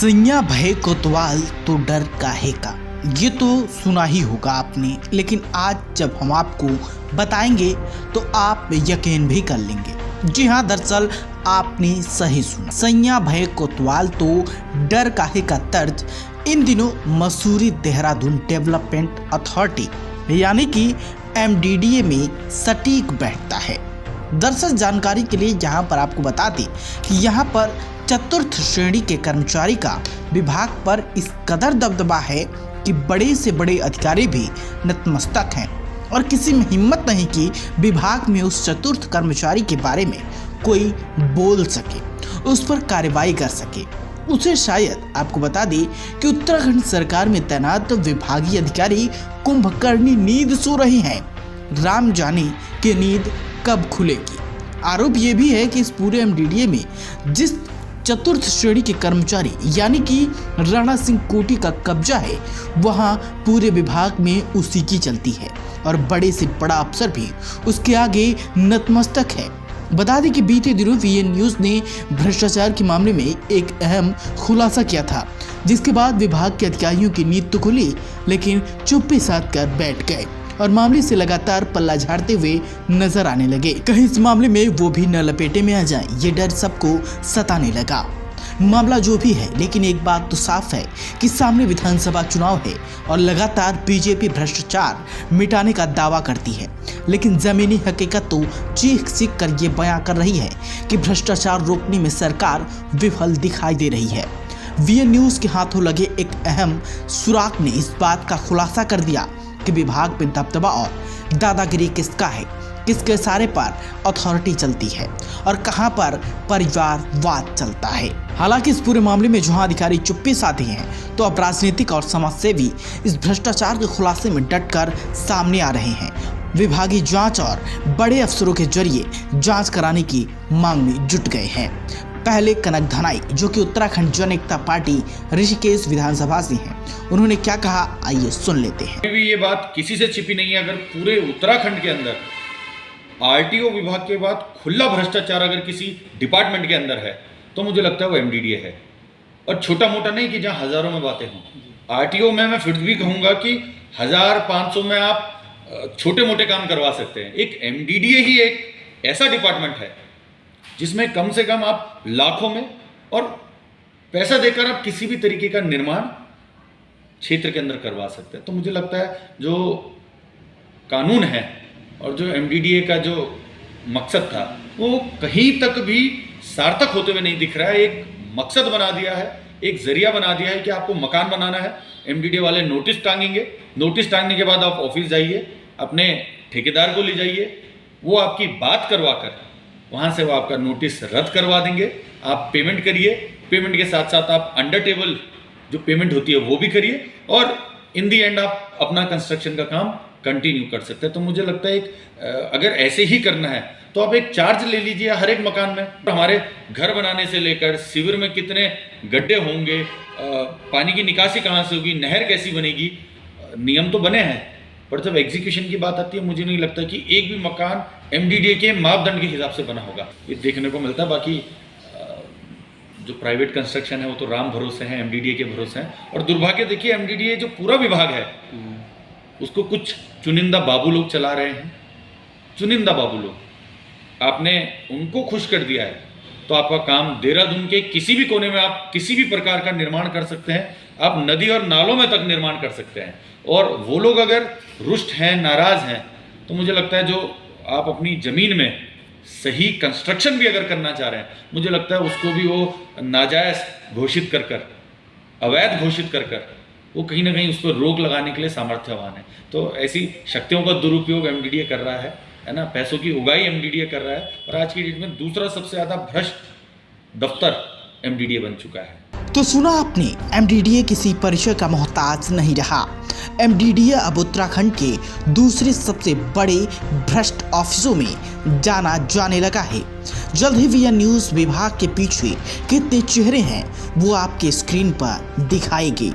सैया भय कोतवाल तो डर काहे का, ये तो सुना ही होगा आपने, लेकिन आज जब हम आपको बताएंगे तो आप यकीन भी कर लेंगे। जी हाँ, दरअसल आपने सही सुना। सैया भय कोतवाल तो डर काहे का तर्ज इन दिनों मसूरी देहरादून डेवलपमेंट अथॉरिटी यानी कि MDDA में सटीक बैठता है। दरअसल जानकारी के लिए यहाँ पर आपको बता दें कि यहाँ पर चतुर्थ श्रेणी के कर्मचारी का विभाग पर इस कदर दबदबा है कि बड़े से बड़े अधिकारी भी नतमस्तक हैं और किसी में हिम्मत नहीं कि विभाग में उस चतुर्थ कर्मचारी के बारे में कोई बोल सके, उस पर कार्रवाई कर सके। उसे शायद आपको बता दें कि उत्तराखंड सरकार में तैनात विभागीय अधिकारी कुंभकर्णी नींद सो रहे हैं। राम जाने कि नींद कब खुलेगी। आरोप ये भी है कि इस पूरे MDDA में जिस चतुर्थ श्रेणी के कर्मचारी यानी कि राणा सिंह कोटी का कब्जा है, वहां पूरे विभाग में उसी की चलती है और बड़े से बड़ा अफसर भी उसके आगे नतमस्तक है। बता दें कि बीते दिनों VN न्यूज़ ने भ्रष्टाचार के मामले में एक अहम खुलासा किया था, जिसके बाद विभाग के अधिकारियों की नींद तो खुली लेकिन चुप्पी साध कर बैठ गए और मामले से लगातार पल्ला झाड़ते हुए नजर आने लगे। कहीं इस मामले में वो भी न लपेटे में आ जाए, ये डर सबको सताने लगा। मामला जो भी है, लेकिन एक बात तो साफ है कि सामने विधानसभा चुनाव है और लगातार बीजेपी भ्रष्टाचार मिटाने का दावा करती है, लेकिन जमीनी हकीकत तो चीख चीख कर ये बयां कर रही है कि भ्रष्टाचार रोकने में सरकार विफल दिखाई दे रही है। VN न्यूज़ के हाथों लगे एक अहम सुराग ने इस बात का खुलासा कर दिया कि विभाग में दबदबा और दादागिरी किसका है, किसके इशारे पर अथॉरिटी चलती है और कहां पर परिवारवाद चलता है। हालांकि इस पूरे मामले में जहां अधिकारी चुप्पी साधे हैं, तो अब राजनीतिक और समाजसेवी इस भ्रष्टाचार के खुलासे में डटकर सामने आ रहे हैं। विभागीय जांच और बड़े अफसरों के जरिए जांच कराने की मांग में जुट गए हैं। पहले कनक धनाई, जो कि उत्तराखंड जन एकता पार्टी ऋषिकेश विधानसभा से हैं, उन्होंने क्या कहा, आइए सुन लेते हैं। भी ये बात किसी से छिपी नहीं है। अगर पूरे उत्तराखंड के अंदर RTO विभाग के बाद खुला भ्रष्टाचार अगर किसी डिपार्टमेंट के अंदर है, तो मुझे लगता है वो MDDA है। और छोटा मोटा नहीं कि जहाँ हजारों में बातें हों। RTO में मैं फिर भी कहूँगा कि 1500 में आप छोटे मोटे काम करवा सकते हैं। एक MDDA ही एक ऐसा डिपार्टमेंट है जिसमें कम से कम आप लाखों में और पैसा देकर आप किसी भी तरीके का निर्माण क्षेत्र के अंदर करवा सकते हैं। तो मुझे लगता है जो कानून है और जो MDDA का जो मकसद था, वो कहीं तक भी सार्थक होते हुए नहीं दिख रहा है। एक मकसद बना दिया है, एक जरिया बना दिया है कि आपको मकान बनाना है, MDDA वाले नोटिस टांगेंगे। नोटिस टांगने के बाद आप ऑफिस जाइए, अपने ठेकेदार को ले जाइए, वो आपकी बात करवा कर वहाँ से वो आपका नोटिस रद्द करवा देंगे। आप पेमेंट करिए, पेमेंट के साथ साथ आप अंडर टेबल जो पेमेंट होती है वो भी करिए और इन दी एंड आप अपना कंस्ट्रक्शन का काम कंटिन्यू कर सकते हैं। तो मुझे लगता है अगर ऐसे ही करना है तो आप एक चार्ज ले लीजिए हर एक मकान में। हमारे घर बनाने से लेकर शिविर में कितने गड्ढे होंगे, पानी की निकासी कहाँ से होगी, नहर कैसी बनेगी, नियम तो बने हैं, पर जब एग्जीक्यूशन की बात आती है मुझे नहीं लगता कि एक भी मकान MDDA के मापदंड के हिसाब से बना होगा। ये देखने को मिलता है। बाकी जो प्राइवेट कंस्ट्रक्शन है वो तो राम भरोसे हैं, MDDA के भरोसे हैं। और दुर्भाग्य देखिए, MDDA जो पूरा विभाग है उसको कुछ चुनिंदा बाबू लोग चला रहे हैं। चुनिंदा बाबू लोग, आपने उनको खुश कर दिया है तो आपका काम देहरादून के किसी भी कोने में आप किसी भी प्रकार का निर्माण कर सकते हैं। आप नदी और नालों में तक निर्माण कर सकते हैं। और वो लोग अगर रुष्ट हैं, नाराज हैं, तो मुझे लगता है जो आप अपनी ज़मीन में सही कंस्ट्रक्शन भी अगर करना चाह रहे हैं, मुझे लगता है उसको भी वो नाजायज़ घोषित कर अवैध घोषित कर वो कहीं ना कहीं उस पर रोक लगाने के लिए सामर्थ्यवान है। तो ऐसी शक्तियों का दुरुपयोग MDDA कर रहा है ना, पैसों की उगाही MDDA कर रहा है। और आज की डेट में दूसरा सबसे ज़्यादा भ्रष्ट दफ्तर MDDA बन चुका है। तो सुना आपने, MDDA किसी परिचय का मोहताज नहीं रहा। MDDA अब उत्तराखंड के दूसरे सबसे बड़े भ्रष्ट ऑफिसों में जाना जाने लगा है। जल्द ही VN न्यूज़ विभाग के पीछे कितने चेहरे हैं वो आपके स्क्रीन पर दिखाएगी।